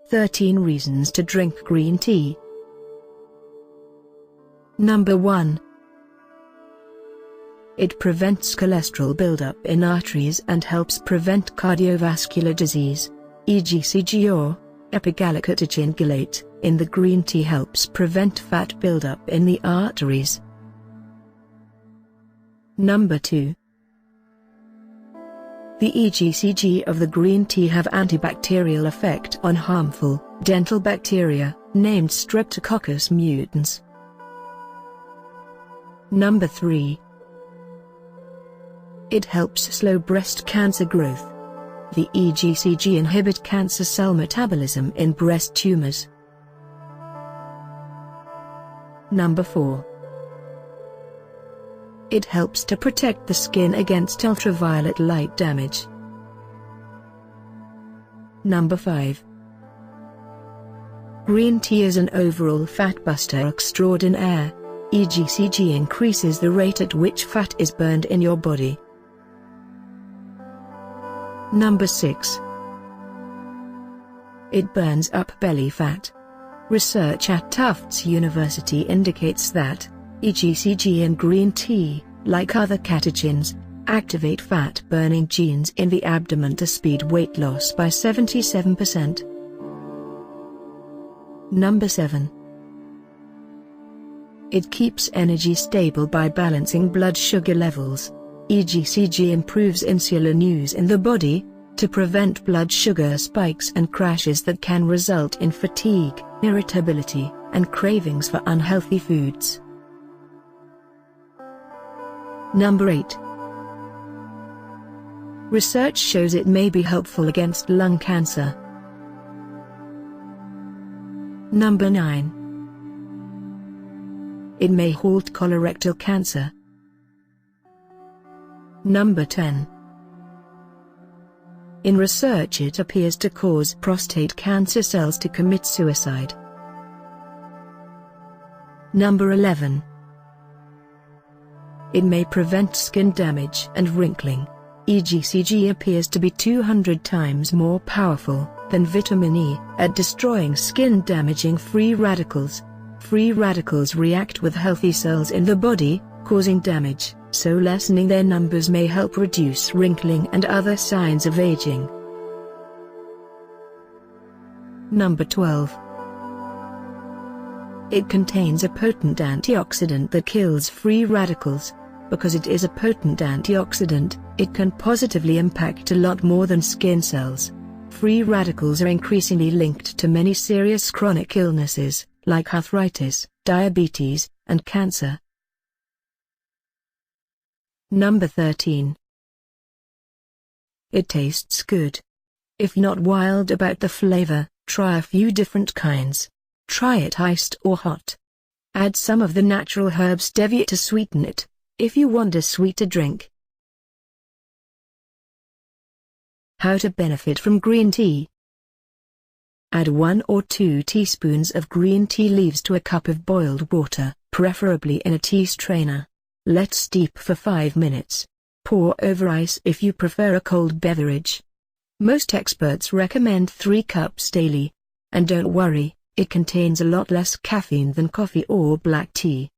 13 reasons to drink green tea. Number 1. It prevents cholesterol buildup in arteries and helps prevent cardiovascular disease, EGCG or epigallocatechin in the green tea helps prevent fat buildup in the arteries. Number 2. The EGCG of the green tea have antibacterial effect on harmful dental bacteria, named Streptococcus mutans. Number 3. It helps slow breast cancer growth. The EGCG inhibit cancer cell metabolism in breast tumors. Number 4. It helps to protect the skin against ultraviolet light damage. Number 5. Green tea is an overall fat buster extraordinaire. EGCG increases the rate at which fat is burned in your body. Number 6. It burns up belly fat. Research at Tufts University indicates that EGCG in green tea, like other catechins, activate fat-burning genes in the abdomen to speed weight loss by 77%. Number 7. It keeps energy stable by balancing blood sugar levels. EGCG improves insulin use in the body, to prevent blood sugar spikes and crashes that can result in fatigue, irritability, and cravings for unhealthy foods. Number 8. Research shows it may be helpful against lung cancer. Number 9. It may halt colorectal cancer. Number 10. In research it appears to cause prostate cancer cells to commit suicide. Number 11. It may prevent skin damage and wrinkling. EGCG appears to be 200 times more powerful than vitamin E at destroying skin-damaging free radicals. Free radicals react with healthy cells in the body, causing damage, so lessening their numbers may help reduce wrinkling and other signs of aging. Number 12. It contains a potent antioxidant that kills free radicals. Because it is a potent antioxidant, it can positively impact a lot more than skin cells. Free radicals are increasingly linked to many serious chronic illnesses, like arthritis, diabetes, and cancer. Number 13. It tastes good. If not wild about the flavor, try a few different kinds. Try it iced or hot. Add some of the natural herb stevia to sweeten it, if you want a sweeter drink. How to benefit from green tea. Add 1 or 2 teaspoons of green tea leaves to a cup of boiled water, preferably in a tea strainer. Let steep for 5 minutes. Pour over ice if you prefer a cold beverage. Most experts recommend 3 cups daily. And don't worry, it contains a lot less caffeine than coffee or black tea.